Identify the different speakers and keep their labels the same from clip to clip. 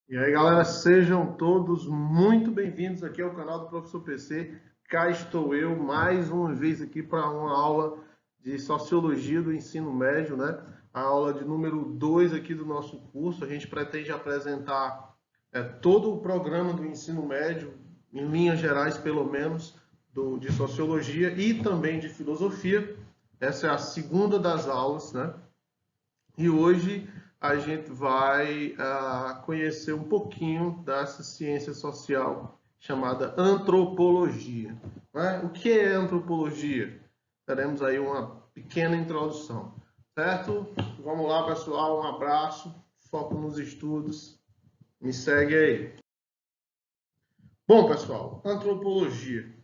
Speaker 1: E aí, galera, sejam todos muito bem-vindos aqui ao canal do Professor PC. Cá estou eu mais uma vez aqui para uma aula de Sociologia do Ensino Médio, né? A aula de número 2 aqui do nosso curso. A gente pretende apresentar todo o programa do ensino médio, em linhas gerais, pelo menos, de Sociologia e também de Filosofia. Essa é a segunda das aulas, né? E hoje a gente vai conhecer um pouquinho dessa ciência social chamada antropologia. Né? O que é antropologia? Teremos aí uma pequena introdução, certo? Vamos lá, pessoal, um abraço, foco nos estudos, me segue aí. Bom, pessoal, antropologia.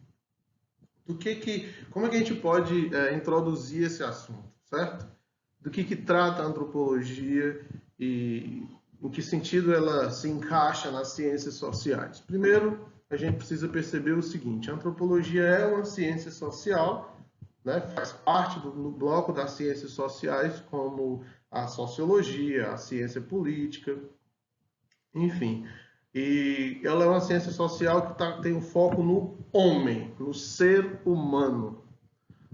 Speaker 1: Como é que a gente pode introduzir esse assunto, certo? Do que trata a antropologia e em que sentido ela se encaixa nas ciências sociais. Primeiro, a gente precisa perceber o seguinte: a antropologia é uma ciência social, né? Faz parte do bloco das ciências sociais, como a sociologia, a ciência política, enfim. E ela é uma ciência social que tem um foco no homem, no ser humano.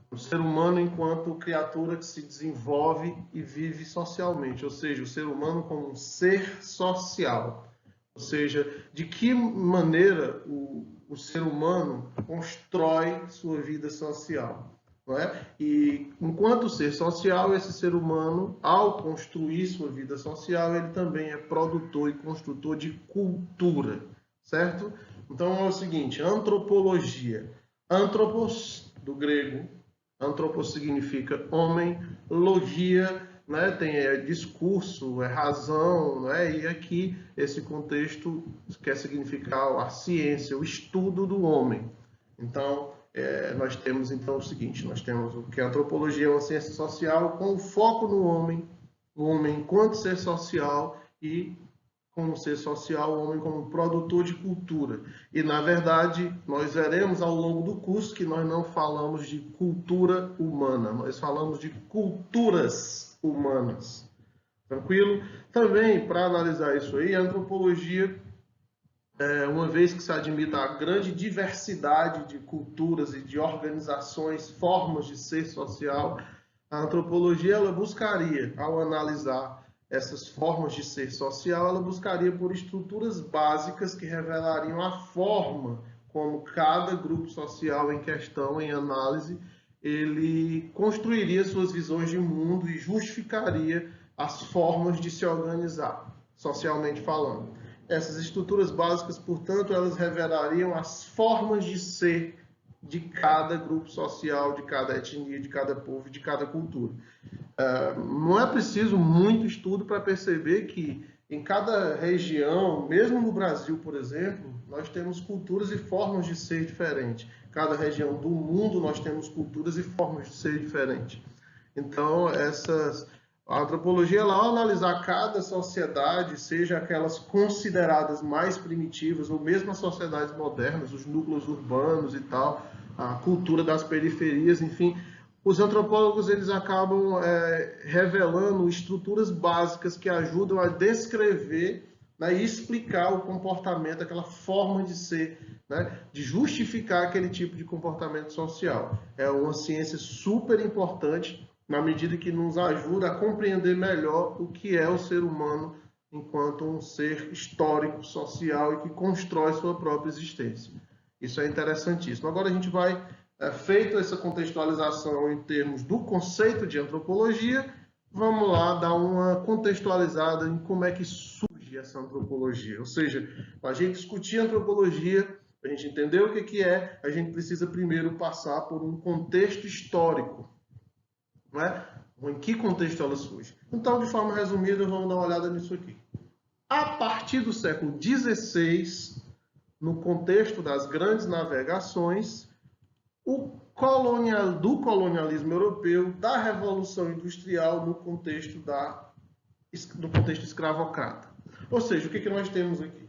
Speaker 1: O ser humano enquanto criatura que se desenvolve e vive socialmente, ou seja, o ser humano como um ser social. Ou seja, de que maneira o ser humano constrói sua vida social. Não é? E enquanto ser social, esse ser humano, ao construir sua vida social, ele também é produtor e construtor de cultura, certo? Então é o seguinte: antropologia, antropos do grego, antropos significa homem, logia, né, tem discurso, é razão, né, e aqui esse contexto quer significar a ciência, o estudo do homem. Então, nós temos então o seguinte: nós temos o que a antropologia é uma ciência social com foco no homem, o homem enquanto ser social e como ser social, o homem como produtor de cultura. E, na verdade, nós veremos ao longo do curso que nós não falamos de cultura humana, nós falamos de culturas humanas. Tranquilo? Também, para analisar isso aí, a antropologia, uma vez que se admita a grande diversidade de culturas e de organizações, formas de ser social, a antropologia ela buscaria, ao analisar essas formas de ser social, ela buscaria por estruturas básicas que revelariam a forma como cada grupo social em questão, em análise, ele construiria suas visões de mundo e justificaria as formas de se organizar, socialmente falando. Essas estruturas básicas, portanto, elas revelariam as formas de ser de cada grupo social, de cada etnia, de cada povo, de cada cultura. Não é preciso muito estudo para perceber que em cada região, mesmo no Brasil, por exemplo, nós temos culturas e formas de ser diferentes. Cada região do mundo nós temos culturas e formas de ser diferentes. Então, a antropologia, ela, ao analisar cada sociedade, seja aquelas consideradas mais primitivas, ou mesmo as sociedades modernas, os núcleos urbanos e tal, a cultura das periferias, enfim, os antropólogos eles acabam revelando estruturas básicas que ajudam a descrever, né, e explicar o comportamento, aquela forma de ser, né, de justificar aquele tipo de comportamento social. É uma ciência super importante na medida que nos ajuda a compreender melhor o que é o ser humano enquanto um ser histórico, social e que constrói sua própria existência. Isso é interessantíssimo. Agora a gente vai, feito essa contextualização em termos do conceito de antropologia, vamos lá dar uma contextualizada em como é que surge essa antropologia. Ou seja, para a gente discutir antropologia, para a gente entender o que é, a gente precisa primeiro passar por um contexto histórico, não é? Em que contexto ela surge? Então, de forma resumida, vamos dar uma olhada nisso aqui. A partir do século XVI, no contexto das grandes navegações, do colonialismo europeu, da Revolução Industrial no contexto escravocrata. Ou seja, o que nós temos aqui?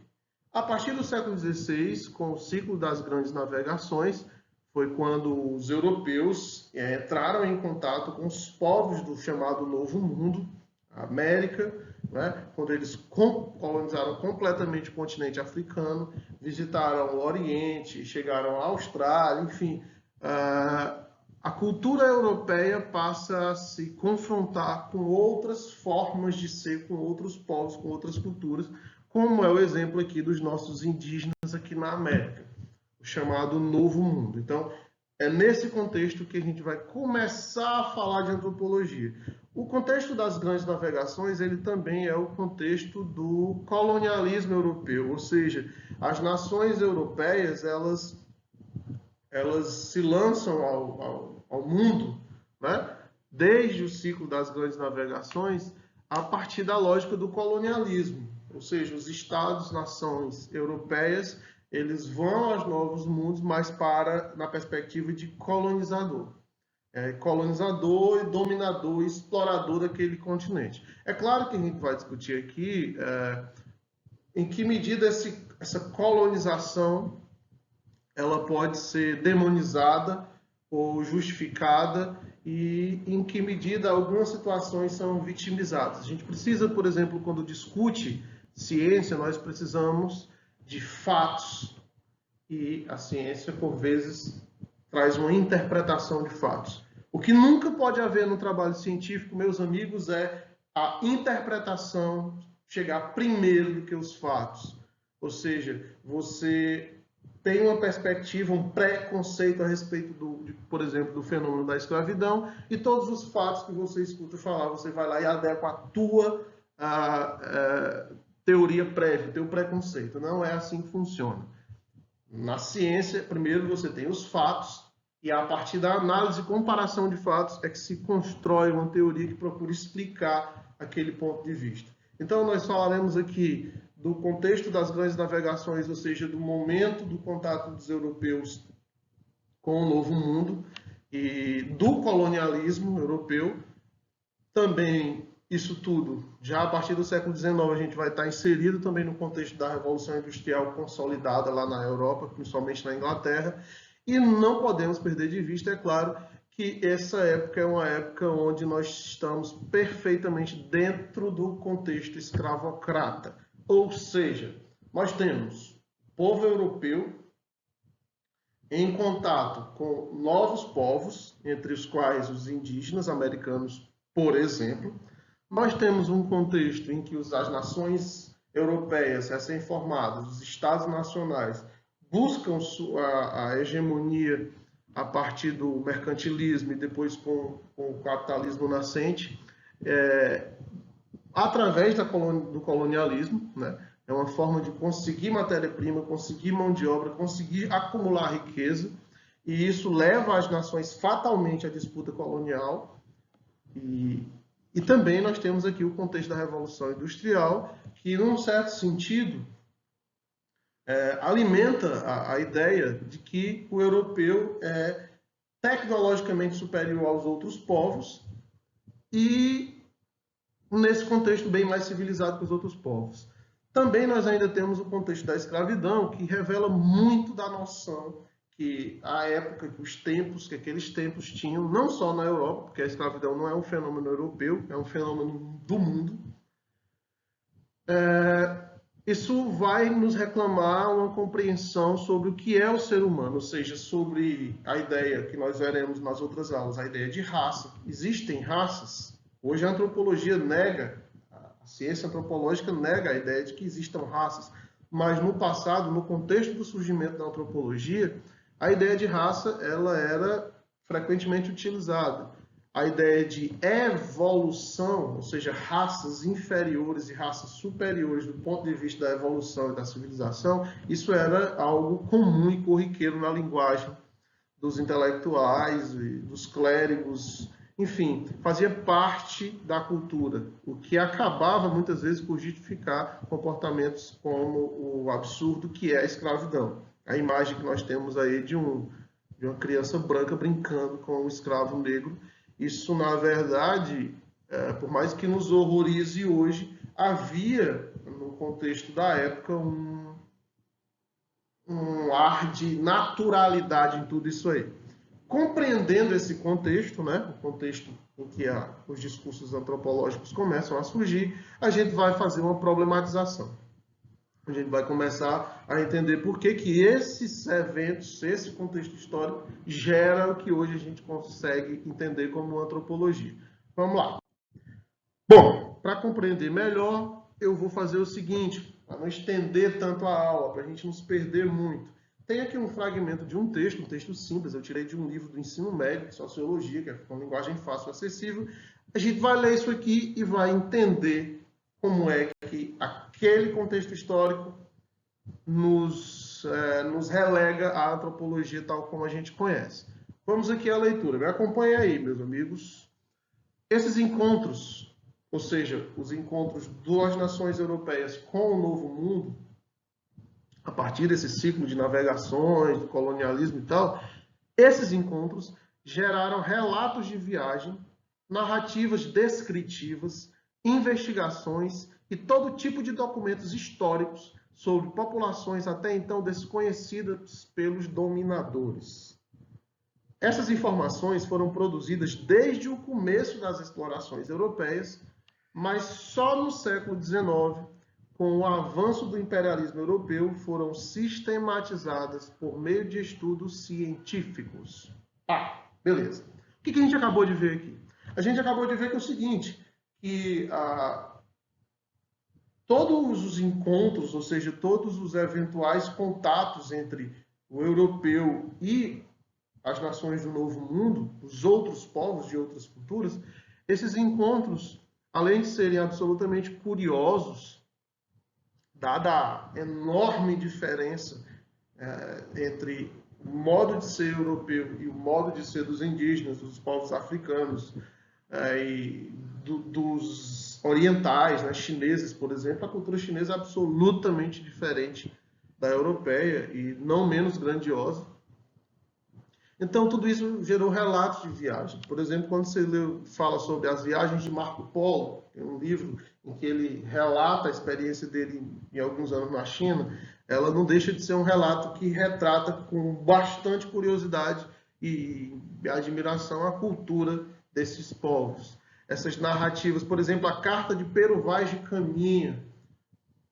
Speaker 1: A partir do século XVI, com o ciclo das grandes navegações, foi quando os europeus entraram em contato com os povos do chamado Novo Mundo, a América, né? Quando eles colonizaram completamente o continente africano, visitaram o Oriente, chegaram à Austrália, enfim, a cultura europeia passa a se confrontar com outras formas de ser, com outros povos, com outras culturas, como é o exemplo aqui dos nossos indígenas aqui na América, o chamado Novo Mundo. Então, é nesse contexto que a gente vai começar a falar de antropologia. O contexto das grandes navegações, ele também é o contexto do colonialismo europeu, ou seja, as nações europeias, elas se lançam ao mundo, né, desde o ciclo das grandes navegações, a partir da lógica do colonialismo, ou seja, os estados-nações europeias, eles vão aos novos mundos, mas na perspectiva de colonizador. Colonizador e dominador, explorador daquele continente. É claro que a gente vai discutir aqui em que medida essa colonização ela pode ser demonizada ou justificada e em que medida algumas situações são vitimizadas. A gente precisa, por exemplo, quando discute ciência, nós precisamos de fatos e a ciência, por vezes, traz uma interpretação de fatos. O que nunca pode haver no trabalho científico, meus amigos, é a interpretação chegar primeiro do que os fatos. Ou seja, você tem uma perspectiva, um preconceito a respeito, por exemplo, do fenômeno da escravidão, e todos os fatos que você escuta falar, você vai lá e adequa a tua teoria prévia, teu preconceito. Não é assim que funciona. Na ciência, primeiro você tem os fatos, e a partir da análise e comparação de fatos é que se constrói uma teoria que procura explicar aquele ponto de vista. Então, nós falaremos aqui do contexto das grandes navegações, ou seja, do momento do contato dos europeus com o Novo Mundo e do colonialismo europeu. Também isso tudo, já a partir do século XIX, a gente vai estar inserido também no contexto da Revolução Industrial consolidada lá na Europa, principalmente na Inglaterra, e não podemos perder de vista, é claro, que essa época é uma época onde nós estamos perfeitamente dentro do contexto escravocrata. Ou seja, nós temos o povo europeu em contato com novos povos, entre os quais os indígenas americanos, por exemplo. Nós temos um contexto em que as nações europeias recém-formadas, os estados nacionais, buscam a hegemonia a partir do mercantilismo e depois com o capitalismo nascente, através do colonialismo, né? É uma forma de conseguir matéria-prima, conseguir mão de obra, conseguir acumular riqueza, e isso leva as nações fatalmente à disputa colonial. E também nós temos aqui o contexto da Revolução Industrial, que, num certo sentido, alimenta a ideia de que o europeu é tecnologicamente superior aos outros povos e, nesse contexto, bem mais civilizado que os outros povos. Também nós ainda temos o contexto da escravidão, que revela muito da noção que a época, que os tempos, que aqueles tempos tinham, não só na Europa, porque a escravidão não é um fenômeno europeu, é um fenômeno do mundo. Isso vai nos reclamar uma compreensão sobre o que é o ser humano, ou seja, sobre a ideia que nós veremos nas outras aulas, a ideia de raça. Existem raças? Hoje a antropologia nega, a ciência antropológica nega a ideia de que existam raças, mas no passado, no contexto do surgimento da antropologia, a ideia de raça ela era frequentemente utilizada. A ideia de evolução, ou seja, raças inferiores e raças superiores do ponto de vista da evolução e da civilização, isso era algo comum e corriqueiro na linguagem dos intelectuais, dos clérigos, enfim, fazia parte da cultura, o que acabava muitas vezes por justificar comportamentos como o absurdo que é a escravidão. A imagem que nós temos aí de uma criança branca brincando com um escravo negro. Isso, na verdade, por mais que nos horrorize hoje, havia, no contexto da época, um ar de naturalidade em tudo isso aí. Compreendendo esse contexto, né, o contexto em que os discursos antropológicos começam a surgir, a gente vai fazer uma problematização. A gente vai começar a entender por que esses eventos, esse contexto histórico, gera o que hoje a gente consegue entender como antropologia. Vamos lá. Bom, para compreender melhor, eu vou fazer o seguinte, para não estender tanto a aula, para a gente não se perder muito. Tem aqui um fragmento de um texto simples, eu tirei de um livro do ensino médio, de sociologia, que é uma linguagem fácil e acessível. A gente vai ler isso aqui e vai entender como é que aquele contexto histórico nos relega à antropologia tal como a gente conhece. Vamos aqui à leitura. Me acompanhe aí, meus amigos. Esses encontros, ou seja, os encontros das nações europeias com o Novo Mundo, a partir desse ciclo de navegações, do colonialismo e tal, esses encontros geraram relatos de viagem, narrativas descritivas, investigações e todo tipo de documentos históricos sobre populações até então desconhecidas pelos dominadores. Essas informações foram produzidas desde o começo das explorações europeias, mas só no século XIX, com o avanço do imperialismo europeu, foram sistematizadas por meio de estudos científicos. Beleza. O que a gente acabou de ver aqui? A gente acabou de ver que é o seguinte, que todos os encontros, ou seja, todos os eventuais contatos entre o europeu e as nações do Novo Mundo, os outros povos de outras culturas, esses encontros, além de serem absolutamente curiosos, dada a enorme diferença entre o modo de ser europeu e o modo de ser dos indígenas, dos povos africanos e dos orientais, né, chineses, por exemplo, a cultura chinesa é absolutamente diferente da europeia e não menos grandiosa. Então, tudo isso gerou relatos de viagem. Por exemplo, quando você fala sobre as viagens de Marco Polo, tem um livro em que ele relata a experiência dele em alguns anos na China, ela não deixa de ser um relato que retrata com bastante curiosidade e admiração a cultura desses povos. Essas narrativas, por exemplo, a Carta de Pero Vaz de Caminha,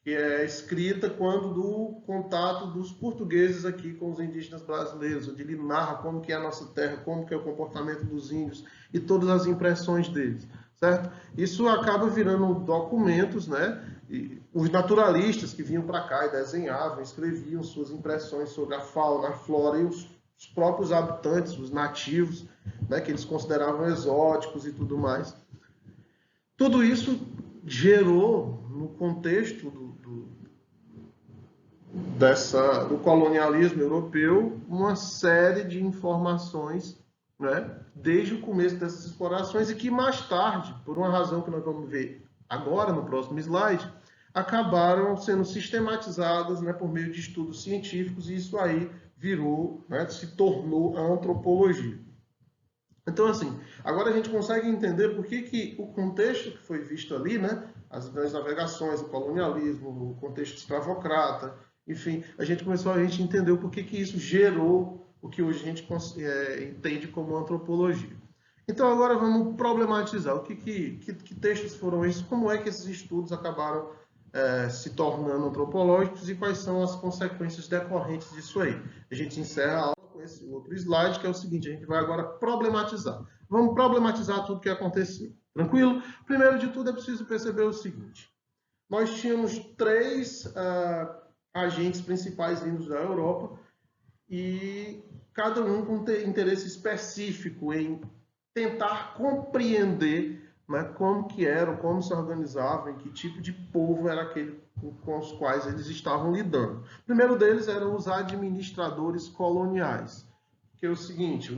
Speaker 1: que é escrita quando do contato dos portugueses aqui com os indígenas brasileiros, onde ele narra como que é a nossa terra, como que é o comportamento dos índios e todas as impressões deles, certo? Isso acaba virando documentos, né? E os naturalistas que vinham para cá e desenhavam, escreviam suas impressões sobre a fauna, a flora e os próprios habitantes, os nativos, né? Que eles consideravam exóticos e tudo mais. Tudo isso gerou, no contexto do colonialismo europeu, uma série de informações, né, desde o começo dessas explorações e que mais tarde, por uma razão que nós vamos ver agora no próximo slide, acabaram sendo sistematizadas, né, por meio de estudos científicos, e isso aí virou, né, se tornou a antropologia. Então, assim, agora a gente consegue entender por que o contexto que foi visto ali, né, as grandes navegações, o colonialismo, o contexto escravocrata, enfim, a gente começou a entender o porquê que isso gerou o que hoje a gente entende como antropologia. Então, agora vamos problematizar o que textos foram esses, como é que esses estudos acabaram se tornando antropológicos e quais são as consequências decorrentes disso aí. A gente encerra a aula com esse outro slide, que é o seguinte, a gente vai agora problematizar. Vamos problematizar tudo o que aconteceu. Tranquilo? Primeiro de tudo, é preciso perceber o seguinte. Nós tínhamos três agentes principais vindos da Europa e cada um com interesse específico em tentar compreender, né, como que eram, como se organizavam, e que tipo de povo era aquele com os quais eles estavam lidando. O primeiro deles eram os administradores coloniais, que é o seguinte,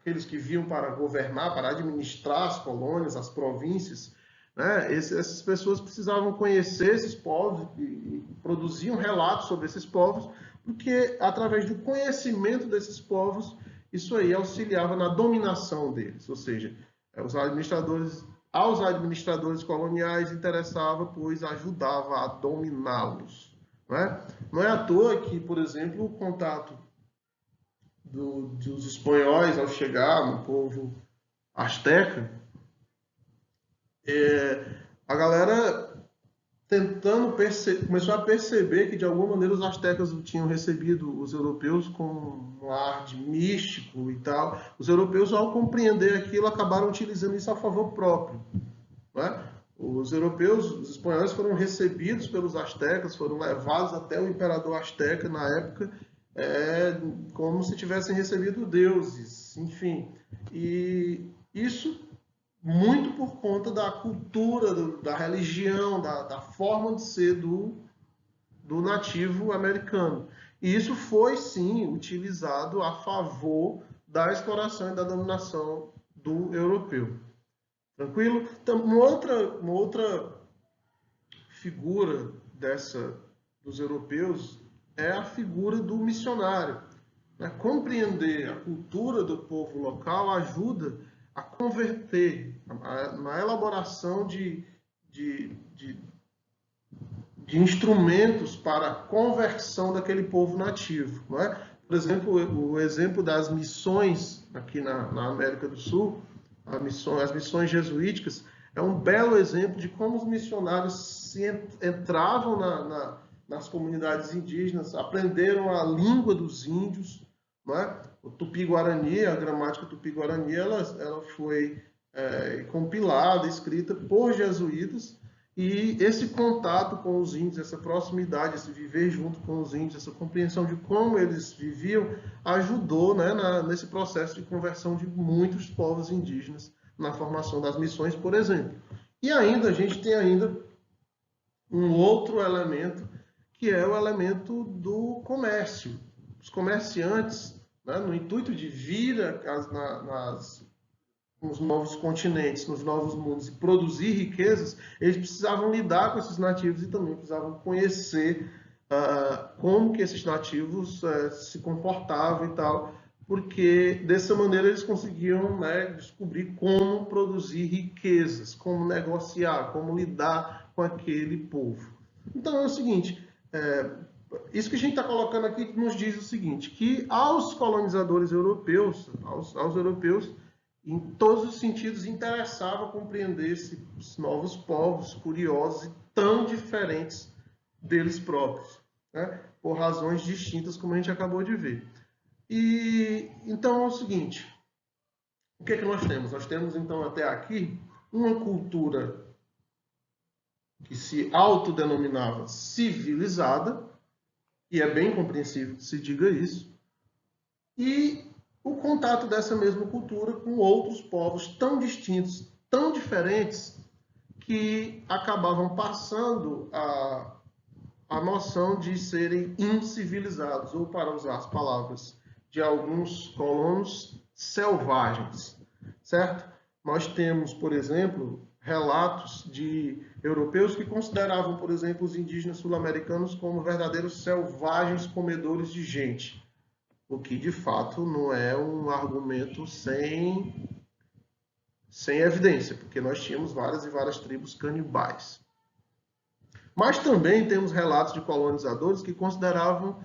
Speaker 1: aqueles que vinham para governar, para administrar as colônias, as províncias, né, essas pessoas precisavam conhecer esses povos e produziam relatos sobre esses povos, porque através do conhecimento desses povos, isso aí auxiliava na dominação deles, ou seja, aos administradores coloniais interessava, pois ajudava a dominá-los. Não é à toa que, por exemplo, o contato dos espanhóis ao chegar no povo asteca, a galera começou a perceber que de alguma maneira os astecas tinham recebido os europeus com um ar de místico e tal. Os europeus, ao compreender aquilo, acabaram utilizando isso a favor próprio, não é? Os europeus, os espanhóis foram recebidos pelos astecas, foram levados até o imperador asteca na época, como se tivessem recebido deuses, enfim. E isso muito por conta da cultura, da religião, da forma de ser do nativo americano. E isso foi, sim, utilizado a favor da exploração e da dominação do europeu. Tranquilo? Então, uma outra figura dos europeus é a figura do missionário. Compreender a cultura do povo local ajuda a converter, na elaboração de instrumentos para a conversão daquele povo nativo. Não é? Por exemplo, o exemplo das missões aqui na América do Sul, as missões jesuíticas, é um belo exemplo de como os missionários entravam nas comunidades indígenas, aprenderam a língua dos índios, não é? O Tupi-Guarani, a gramática Tupi-Guarani, ela foi compilada, escrita por jesuítas, e esse contato com os índios, essa proximidade, esse viver junto com os índios, essa compreensão de como eles viviam, ajudou, né, nesse processo de conversão de muitos povos indígenas na formação das missões, por exemplo. E ainda a gente tem um outro elemento, que é o elemento do comércio. Os comerciantes, né, no intuito de vir nos novos continentes, nos novos mundos e produzir riquezas, eles precisavam lidar com esses nativos e também precisavam conhecer como que esses nativos se comportavam e tal, porque dessa maneira eles conseguiam, né, descobrir como produzir riquezas, como negociar, como lidar com aquele povo. Então é o seguinte, isso que a gente está colocando aqui nos diz o seguinte, que aos colonizadores europeus, aos europeus, em todos os sentidos, interessava compreender esses novos povos curiosos e tão diferentes deles próprios, né? Por razões distintas, como a gente acabou de ver. E então é o seguinte, o que é que nós temos? Nós temos, então, até aqui, uma cultura que se autodenominava civilizada, e é bem compreensível que se diga isso, e o contato dessa mesma cultura com outros povos tão distintos, tão diferentes, que acabavam passando a noção de serem incivilizados, ou, para usar as palavras de alguns colonos, selvagens, certo? Nós temos, por exemplo, relatos de europeus que consideravam, por exemplo, os indígenas sul-americanos como verdadeiros selvagens comedores de gente, o que de fato não é um argumento sem evidência, porque nós tínhamos várias e várias tribos canibais. Mas também temos relatos de colonizadores que consideravam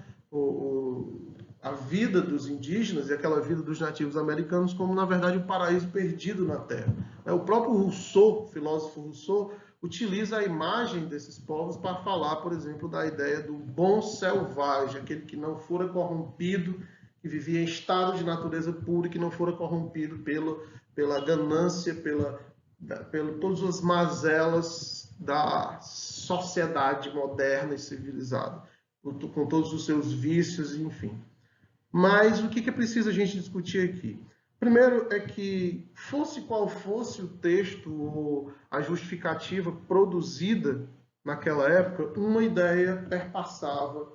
Speaker 1: a vida dos indígenas e aquela vida dos nativos americanos como, na verdade, um paraíso perdido na Terra. O próprio Rousseau, o filósofo Rousseau, utiliza a imagem desses povos para falar, por exemplo, da ideia do bom selvagem, aquele que não fora corrompido, que vivia em estado de natureza pura e que não fora corrompido pela ganância, pela todas as mazelas da sociedade moderna e civilizada, com todos os seus vícios, enfim. Mas o que é preciso a gente discutir aqui? Primeiro é que, fosse qual fosse o texto ou a justificativa produzida naquela época, uma ideia perpassava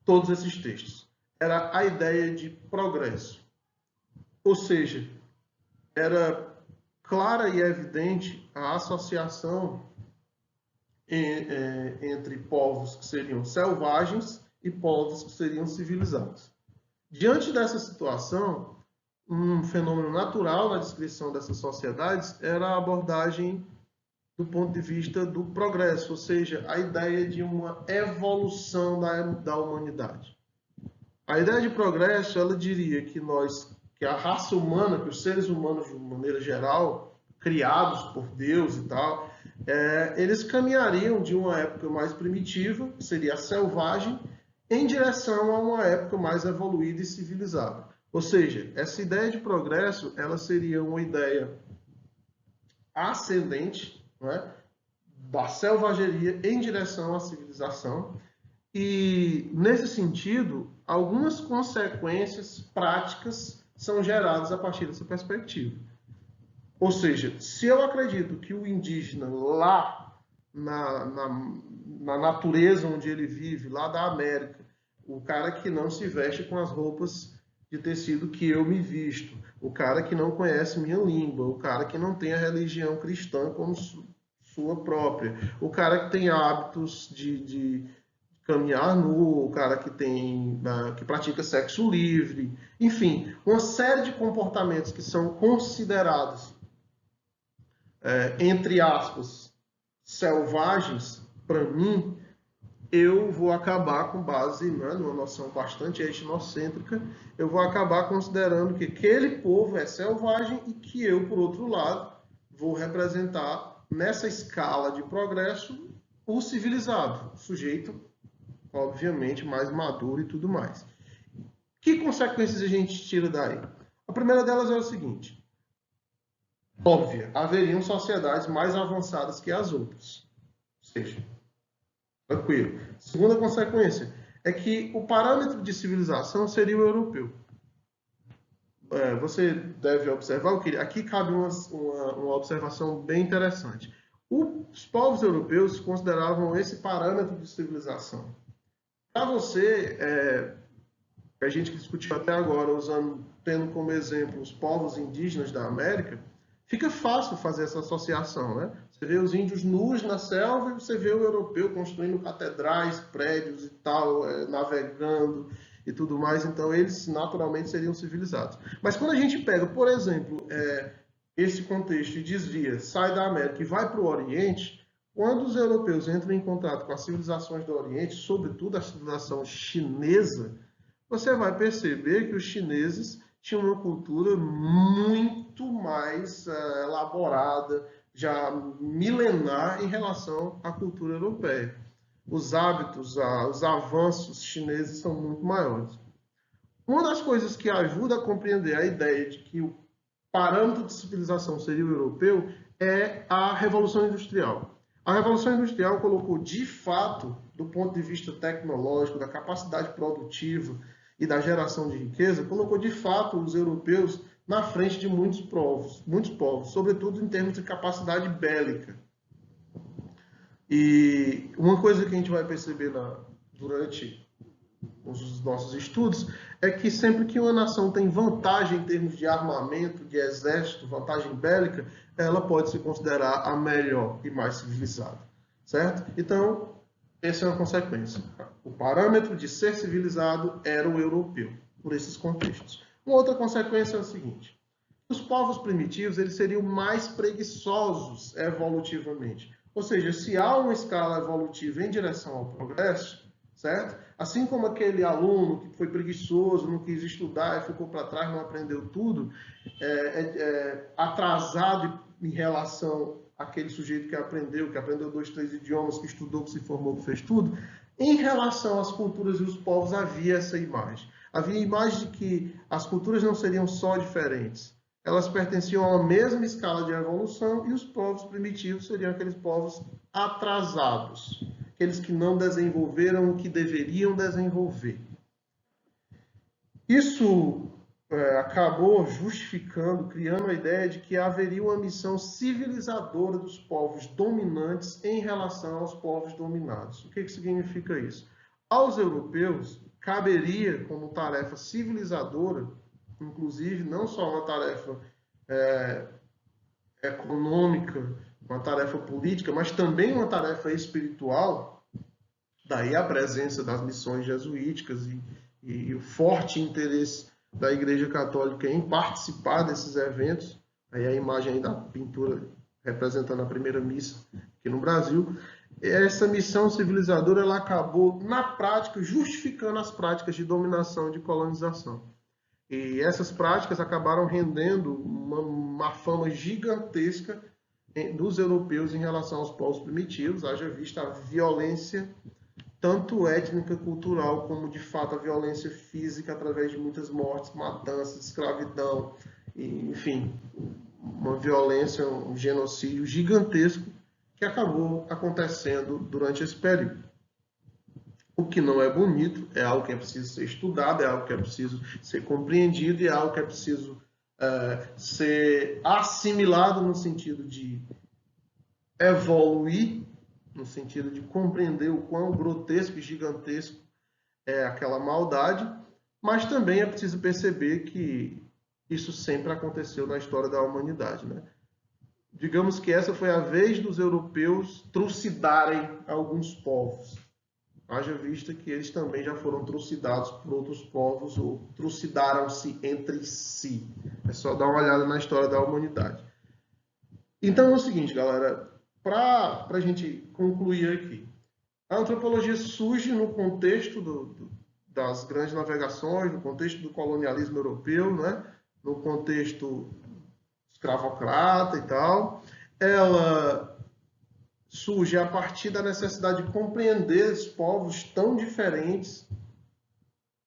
Speaker 1: todos esses textos. Era a ideia de progresso. Ou seja, era clara e evidente a associação entre povos que seriam selvagens e povos que seriam civilizados. Diante dessa situação, um fenômeno natural na descrição dessas sociedades era a abordagem do ponto de vista do progresso, ou seja, a ideia de uma evolução da humanidade. A ideia de progresso, ela diria que nós que a raça humana, que os seres humanos, de maneira geral, criados por Deus e tal, eles caminhariam de uma época mais primitiva, que seria a selvagem, em direção a uma época mais evoluída e civilizada. Ou seja, essa ideia de progresso, ela seria uma ideia ascendente, não é? Da selvageria em direção à civilização. E, nesse sentido, algumas consequências práticas são geradas a partir dessa perspectiva. Ou seja, se eu acredito que o indígena lá na natureza onde ele vive, lá da América, o cara que não se veste com as roupas de tecido que eu me visto, o cara que não conhece minha língua, o cara que não tem a religião cristã como sua própria, o cara que tem hábitos de caminhar nu, o cara que pratica sexo livre, enfim, uma série de comportamentos que são considerados, entre aspas, selvagens, para mim, eu vou acabar com base, né, numa noção bastante etnocêntrica, eu vou acabar considerando que aquele povo é selvagem e que eu, por outro lado, vou representar nessa escala de progresso o civilizado, o sujeito, obviamente, mais maduro e tudo mais. Que consequências a gente tira daí? A primeira delas é o seguinte: óbvia, haveriam sociedades mais avançadas que as outras. Ou seja, tranquilo. Segunda consequência é que o parâmetro de civilização seria o europeu. Você deve observar, aqui cabe uma observação bem interessante. Os povos europeus consideravam esse parâmetro de civilização. Para você, a gente que discutiu até agora, tendo como exemplo os povos indígenas da América, fica fácil fazer essa associação, né? Você vê os índios nus na selva e você vê o europeu construindo catedrais, prédios e tal, navegando e tudo mais. Então, eles naturalmente seriam civilizados. Mas quando a gente pega, por exemplo, esse contexto e desvia, sai da América e vai para o Oriente, quando os europeus entram em contato com as civilizações do Oriente, sobretudo a civilização chinesa, você vai perceber que os chineses tinham uma cultura muito mais elaborada, já milenar em relação à cultura europeia. Os hábitos, os avanços chineses são muito maiores. Uma das coisas que ajuda a compreender a ideia de que o parâmetro de civilização seria o europeu é a Revolução Industrial. A Revolução Industrial colocou, de fato, do ponto de vista tecnológico, da capacidade produtiva e da geração de riqueza, colocou, de fato, os europeus na frente de muitos povos, sobretudo em termos de capacidade bélica. E uma coisa que a gente vai perceber durante os nossos estudos é que sempre que uma nação tem vantagem em termos de armamento, de exército, vantagem bélica, ela pode se considerar a melhor e mais civilizada, certo? Então, essa é uma consequência. O parâmetro de ser civilizado era o europeu, por esses contextos. Uma outra consequência é o seguinte: os povos primitivos eles seriam mais preguiçosos evolutivamente. Ou seja, se há uma escala evolutiva em direção ao progresso, certo? Assim como aquele aluno que foi preguiçoso, não quis estudar e ficou para trás, não aprendeu tudo, atrasado em relação àquele sujeito que aprendeu 2, 3 idiomas, que estudou, que se formou, que fez tudo, em relação às culturas e os povos havia essa imagem. Havia a imagem de que as culturas não seriam só diferentes, elas pertenciam a uma mesma escala de evolução e os povos primitivos seriam aqueles povos atrasados, aqueles que não desenvolveram o que deveriam desenvolver. Isso acabou justificando, criando a ideia de que haveria uma missão civilizadora dos povos dominantes em relação aos povos dominados. O que significa isso? Aos europeus, caberia como tarefa civilizadora, inclusive não só uma tarefa econômica, uma tarefa política, mas também uma tarefa espiritual, daí a presença das missões jesuíticas e o forte interesse da Igreja Católica em participar desses eventos. Aí a imagem aí da pintura representando a primeira missa aqui no Brasil. Essa missão civilizadora ela acabou, na prática, justificando as práticas de dominação e de colonização. E essas práticas acabaram rendendo uma fama gigantesca dos europeus em relação aos povos primitivos, haja vista a violência tanto étnica, cultural, como de fato a violência física através de muitas mortes, matanças, escravidão, enfim, uma violência, um genocídio gigantesco que acabou acontecendo durante esse período. O que não é bonito, é algo que é preciso ser estudado, é algo que é preciso ser compreendido, e é algo que é preciso ser assimilado no sentido de evoluir, no sentido de compreender o quão grotesco e gigantesco é aquela maldade, mas também é preciso perceber que isso sempre aconteceu na história da humanidade, né? Digamos que essa foi a vez dos europeus trucidarem alguns povos. Haja vista que eles também já foram trucidados por outros povos ou trucidaram-se entre si. É só dar uma olhada na história da humanidade. Então é o seguinte, galera, para a gente concluir aqui, a antropologia surge no contexto das grandes navegações, no contexto do colonialismo europeu, né? No contexto escravocrata e tal. Ela surge a partir da necessidade de compreender os povos tão diferentes,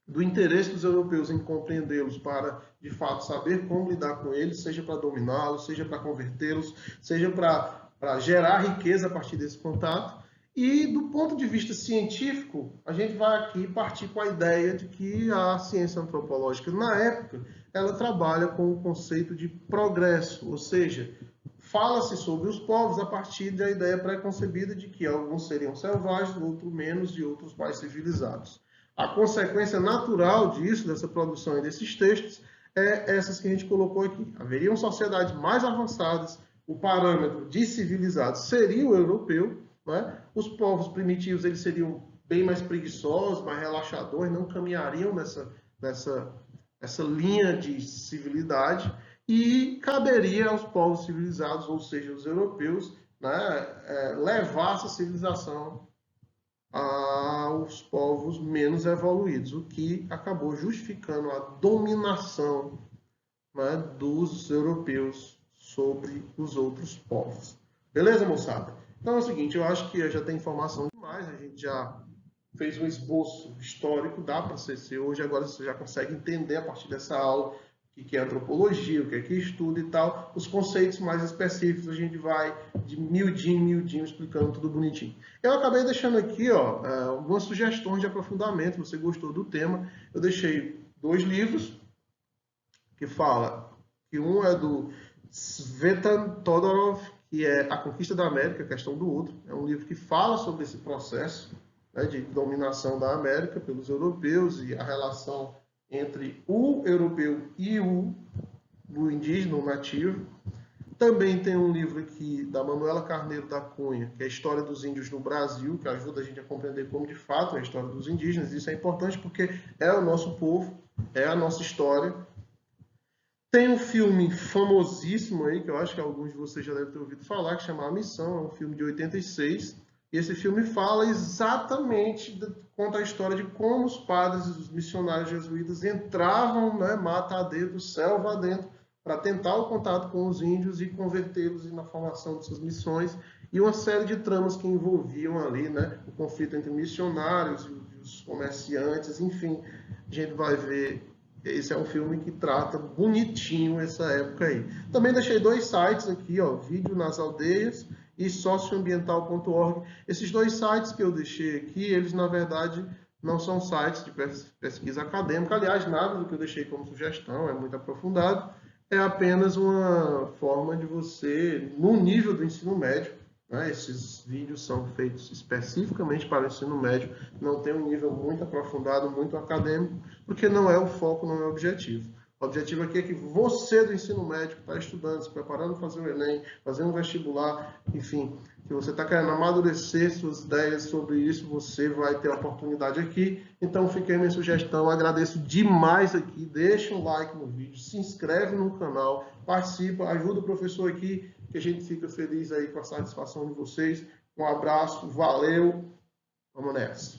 Speaker 1: do interesse dos europeus em compreendê-los para, de fato, saber como lidar com eles, seja para dominá-los, seja para convertê-los, seja para gerar riqueza a partir desse contato. E, do ponto de vista científico, a gente vai aqui partir com a ideia de que a ciência antropológica, na época, ela trabalha com o conceito de progresso, ou seja, fala-se sobre os povos a partir da ideia pré-concebida de que alguns seriam selvagens, outros menos e outros mais civilizados. A consequência natural disso, dessa produção e desses textos, é essas que a gente colocou aqui. Haveriam sociedades mais avançadas, o parâmetro de civilizados seria o europeu, né? Os povos primitivos eles seriam bem mais preguiçosos, mais relaxadores, não caminhariam nessa linha de civilidade, e caberia aos povos civilizados, ou seja, os europeus, né, levar essa civilização aos povos menos evoluídos, o que acabou justificando a dominação, né, dos europeus sobre os outros povos. Beleza, moçada? Então é o seguinte, eu acho que já tem informação demais, a gente já fez um esboço histórico, dá para ser hoje, agora você já consegue entender a partir dessa aula o que é antropologia, o que é que estuda e tal. Os conceitos mais específicos a gente vai de miudinho em miudinho explicando tudo bonitinho. Eu acabei deixando aqui algumas sugestões de aprofundamento, se você gostou do tema. Eu deixei 2 livros que fala, que um é do Svetan Todorov, que é A Conquista da América, a Questão do Outro. É um livro que fala sobre esse processo, né, de dominação da América pelos europeus e a relação entre o europeu e o indígena, o nativo. Também tem um livro aqui da Manuela Carneiro da Cunha, que é a História dos Índios no Brasil, que ajuda a gente a compreender como de fato é a história dos indígenas. Isso é importante porque é o nosso povo, é a nossa história. Tem um filme famosíssimo aí, que eu acho que alguns de vocês já devem ter ouvido falar, que chama A Missão, é um filme de 86. E esse filme fala exatamente, conta a história de como os padres e os missionários jesuítas entravam, né, mata adentro, selva adentro, para tentar o contato com os índios e convertê-los na formação dessas missões, e uma série de tramas que envolviam ali, né, o conflito entre missionários e os comerciantes, enfim, a gente vai ver. Esse é um filme que trata bonitinho essa época aí. Também deixei 2 sites aqui, ó, Vídeo nas Aldeias e socioambiental.org. Esses 2 sites que eu deixei aqui, eles na verdade não são sites de pesquisa acadêmica. Aliás, nada do que eu deixei como sugestão é muito aprofundado. É apenas uma forma de você, no nível do ensino médio, né, esses vídeos são feitos especificamente para o ensino médio, não tem um nível muito aprofundado, muito acadêmico, porque não é o foco, não é o objetivo. O objetivo aqui é que você do ensino médio, que está estudando, se preparando para fazer o Enem, fazer um vestibular, enfim, que você está querendo amadurecer suas ideias sobre isso, você vai ter a oportunidade aqui. Então fica aí minha sugestão, agradeço demais aqui, deixa um like no vídeo, se inscreve no canal, participa, ajuda o professor aqui, que a gente fica feliz aí com a satisfação de vocês. Um abraço, valeu, vamos nessa.